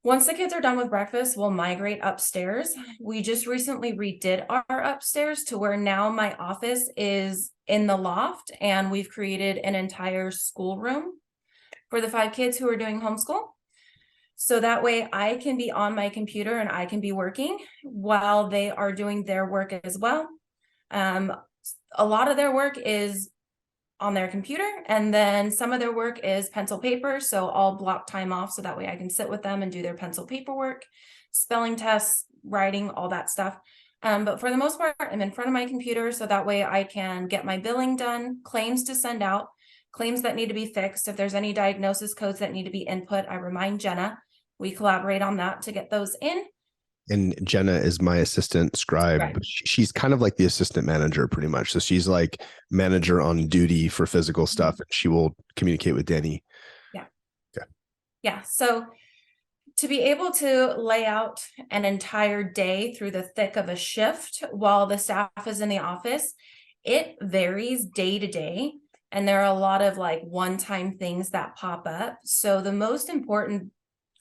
Once the kids are done with breakfast, we'll migrate upstairs. We just recently redid our upstairs to where now my office is in the loft, and we've created an entire schoolroom for the 5 kids who are doing homeschool. So that way I can be on my computer and I can be working while they are doing their work as well. A lot of their work is on their computer, and then some of their work is pencil paper. So I'll block time off so that way I can sit with them and do their pencil paperwork, spelling tests, writing, all that stuff. But for the most part, I'm in front of my computer so that way I can get my billing done, claims to send out, claims that need to be fixed. If there's any diagnosis codes that need to be input, I remind Jenna. We collaborate on that to get those in. And Jenna is my assistant scribe. Right. She's kind of like the assistant manager pretty much. So she's like manager on duty for physical stuff. And she will communicate with Dani. Yeah. Okay. Yeah. So to be able to lay out an entire day through the thick of a shift while the staff is in the office, it varies day to day. And there are a lot of like one-time things that pop up. So the most important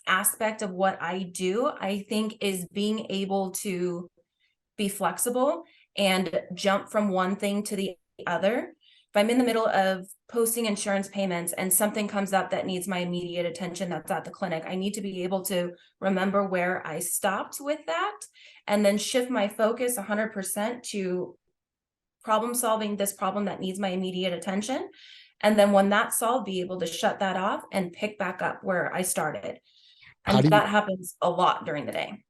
aspect of what I do, I think, is being able to be flexible and jump from one thing to the other. If I'm in the middle of posting insurance payments and something comes up that needs my immediate attention that's at the clinic, I need to be able to remember where I stopped with that and then shift my focus 100% to problem solving this problem that needs my immediate attention. And then when that's solved, be able to shut that off and pick back up where I started. How And do you, that happens a lot during the day.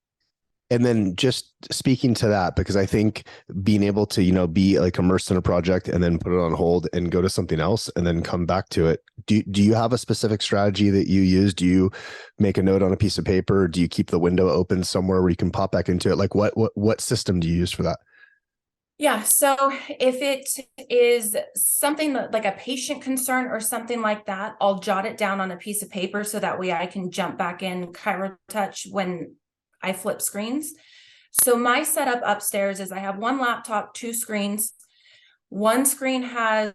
and then just speaking to that, because I think being able to, be like immersed in a project and then put it on hold and go to something else and then come back to it. Do you have a specific strategy that you use? Do you make a note on a piece of paper? Do you keep the window open somewhere where you can pop back into it? Like what system do you use for that? Yeah, so if it is something that, like a patient concern or something like that, I'll jot it down on a piece of paper so that way I can jump back in Chirotouch when I flip screens. So my setup upstairs is I have one laptop, 2 screens. One screen has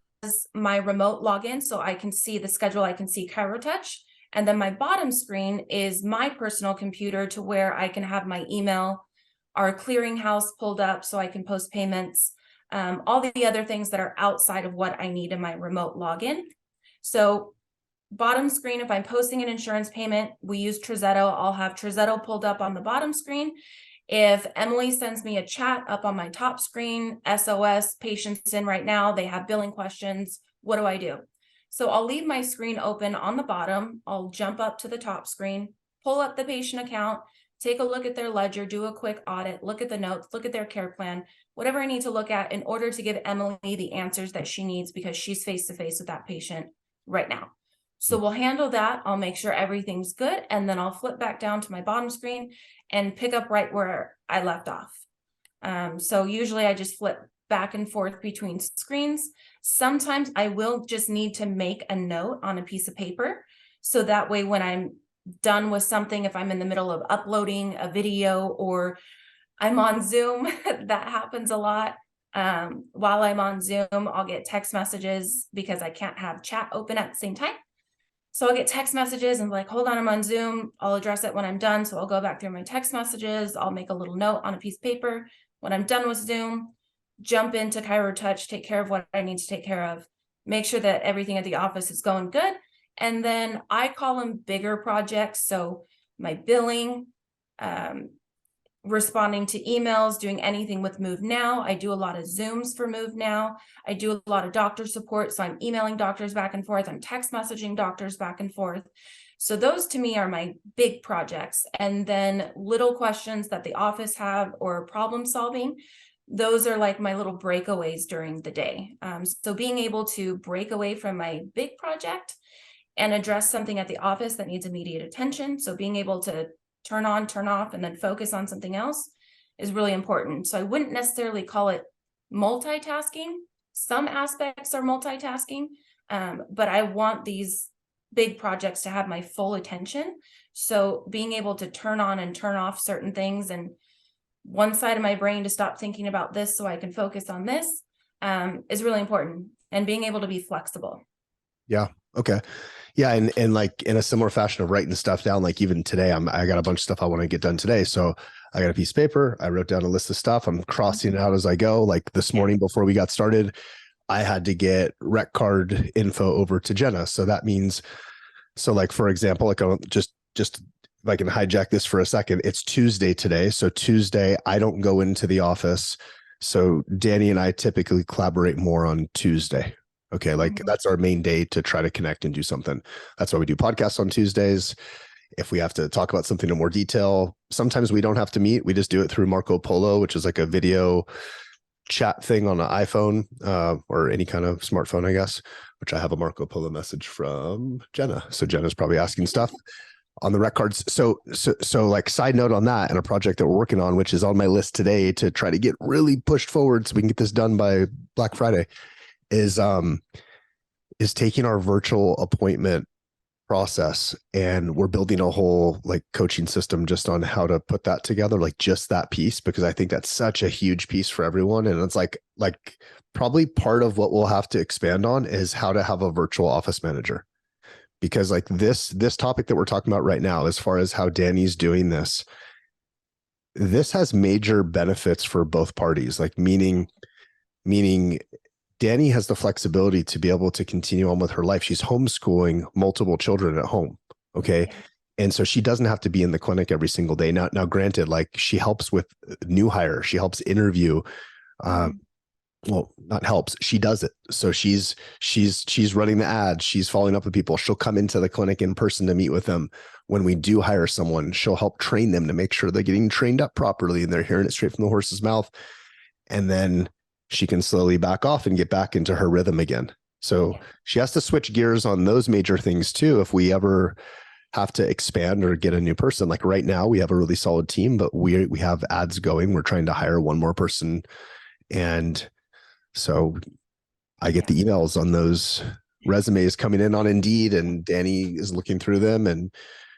my remote login so I can see the schedule, I can see Chirotouch. And then my bottom screen is my personal computer to where I can have my email, our clearinghouse pulled up so I can post payments, all the other things that are outside of what I need in my remote login. So bottom screen, if I'm posting an insurance payment, we use Trizetto. I'll have Trizetto pulled up on the bottom screen. If Emily sends me a chat up on my top screen, SOS, patients in right now, they have billing questions, what do I do? So I'll leave my screen open on the bottom. I'll jump up to the top screen, pull up the patient account, take a look at their ledger, do a quick audit, look at the notes, look at their care plan, whatever I need to look at in order to give Emily the answers that she needs because she's face to face with that patient right now. So we'll handle that. I'll make sure everything's good. And then I'll flip back down to my bottom screen and pick up right where I left off. So usually I just flip back and forth between screens. Sometimes I will just need to make a note on a piece of paper. So that way when I'm done with something, if I'm in the middle of uploading a video or I'm on Zoom, that happens a lot. While I'm on Zoom, I'll get text messages because I can't have chat open at the same time. So I'll get text messages and like, hold on, I'm on Zoom. I'll address it when I'm done. So I'll go back through my text messages. I'll make a little note on a piece of paper. When I'm done with Zoom, jump into Chirotouch, take care of what I need to take care of, make sure that everything at the office is going good. And then I call them bigger projects. So my billing, responding to emails, doing anything with Move Now. I do a lot of Zooms for Move Now. I do a lot of doctor support. So I'm emailing doctors back and forth. I'm text messaging doctors back and forth. So those to me are my big projects. And then little questions that the office have or problem solving, those are like my little breakaways during the day. So being able to break away from my big project and address something at the office that needs immediate attention. So being able to turn on, turn off, and then focus on something else is really important. So I wouldn't necessarily call it multitasking. Some aspects are multitasking, but I want these big projects to have my full attention. So being able to turn on and turn off certain things and one side of my brain to stop thinking about this so I can focus on this is really important. And being able to be flexible. Yeah. Okay. Yeah, and like in a similar fashion of writing stuff down, like even today, I got a bunch of stuff I want to get done today. So I got a piece of paper. I wrote down a list of stuff. I'm crossing it out as I go. Like this morning before we got started, I had to get rec card info over to Jenna. So that means, so like for example, like just if I can hijack this for a second, it's Tuesday today. So Tuesday, I don't go into the office. So Dani and I typically collaborate more on Tuesday. Okay, like that's our main day to try to connect and do something. That's why we do podcasts on Tuesdays. If we have to talk about something in more detail, sometimes we don't have to meet. We just do it through Marco Polo, which is like a video chat thing on an iPhone or any kind of smartphone, I guess, which I have a Marco Polo message from Jenna. So Jenna's probably asking stuff on the rec cards. So like side note on that and a project that we're working on, which is on my list today to try to get really pushed forward so we can get this done by Black Friday, is taking our virtual appointment process, and we're building a whole like coaching system just on how to put that together, like just that piece, because I think that's such a huge piece for everyone. And it's like probably part of what we'll have to expand on is how to have a virtual office manager, because like this topic that we're talking about right now, as far as how Dani's doing this has major benefits for both parties, like meaning Dani has the flexibility to be able to continue on with her life. She's homeschooling multiple children at home. Okay. And so she doesn't have to be in the clinic every single day. Now granted, like she helps with new hire. She helps interview. Well, not helps. She does it. So she's running the ads. She's following up with people. She'll come into the clinic in person to meet with them. When we do hire someone, she'll help train them to make sure they're getting trained up properly and they're hearing it straight from the horse's mouth. And then she can slowly back off and get back into her rhythm again. So she has to switch gears on those major things too. If we ever have to expand or get a new person, like right now we have a really solid team, but we have ads going. We're trying to hire one more person. And so I get the emails on those resumes coming in on Indeed, and Dani is looking through them, and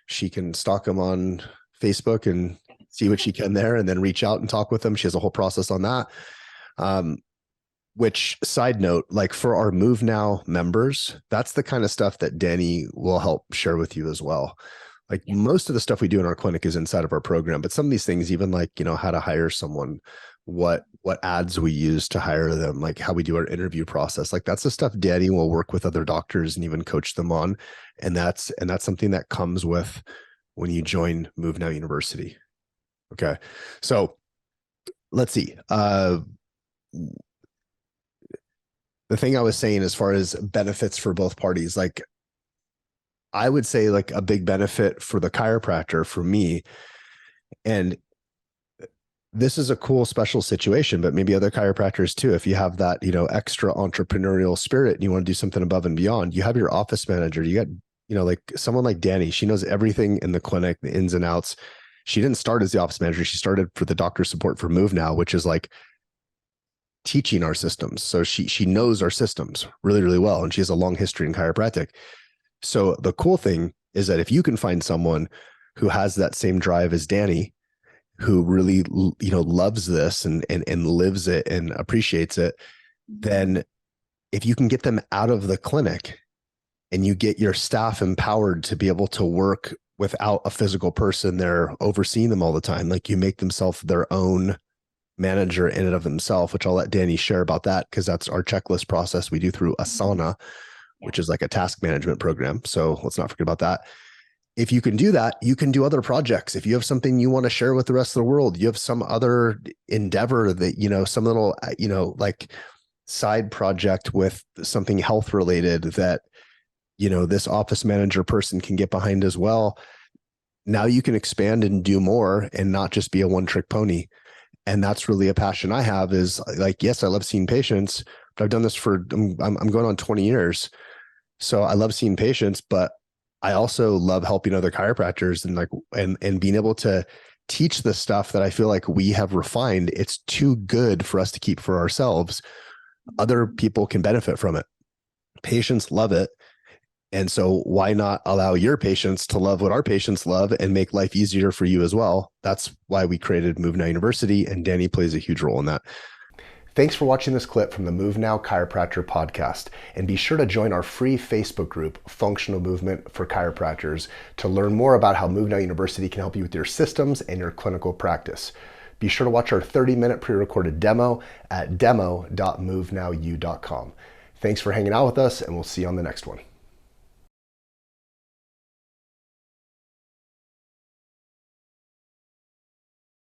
she can stalk them on Facebook and see what she can there, and then reach out and talk with them. She has a whole process on that. Which, side note, like for our Move Now members, that's the kind of stuff that Dani will help share with you as well. Like most of the stuff we do in our clinic is inside of our program, but some of these things, even like, how to hire someone, what ads we use to hire them, like how we do our interview process, like that's the stuff Dani will work with other doctors and even coach them on. And that's something that comes with when you join Move Now University. Okay. So let's see. The thing I was saying as far as benefits for both parties, like I would say like a big benefit for the chiropractor for me, and this is a cool special situation, but maybe other chiropractors too, if you have that, extra entrepreneurial spirit and you want to do something above and beyond, you have your office manager, you got, like someone like Dani, she knows everything in the clinic, the ins and outs. She didn't start as the office manager. She started for the doctor support for Move Now, which is like teaching our systems. So she knows our systems really, really well. And she has a long history in chiropractic. So the cool thing is that if you can find someone who has that same drive as Dani, who really, loves this and lives it and appreciates it, then if you can get them out of the clinic and you get your staff empowered to be able to work without a physical person there overseeing them all the time, like you make themselves their own manager in and of themselves, which I'll let Dani share about that, because that's our checklist process we do through Asana, which is like a task management program. So let's not forget about that. If you can do that, you can do other projects. If you have something you want to share with the rest of the world, you have some other endeavor that, some little, like side project with something health related that, this office manager person can get behind as well. Now you can expand and do more and not just be a one-trick pony. And that's really a passion I have, is like, yes, I love seeing patients, but I've done this for, I'm going on 20 years. So I love seeing patients, but I also love helping other chiropractors and being able to teach the stuff that I feel like we have refined. It's too good for us to keep for ourselves. Other people can benefit from it. Patients love it. And so why not allow your patients to love what our patients love and make life easier for you as well? That's why we created Move Now University, and Dani plays a huge role in that. Thanks for watching this clip from the Move Now Chiropractor podcast, and be sure to join our free Facebook group, Functional Movement for Chiropractors, to learn more about how Move Now University can help you with your systems and your clinical practice. Be sure to watch our 30-minute pre-recorded demo at demo.movenowu.com. Thanks for hanging out with us, and we'll see you on the next one.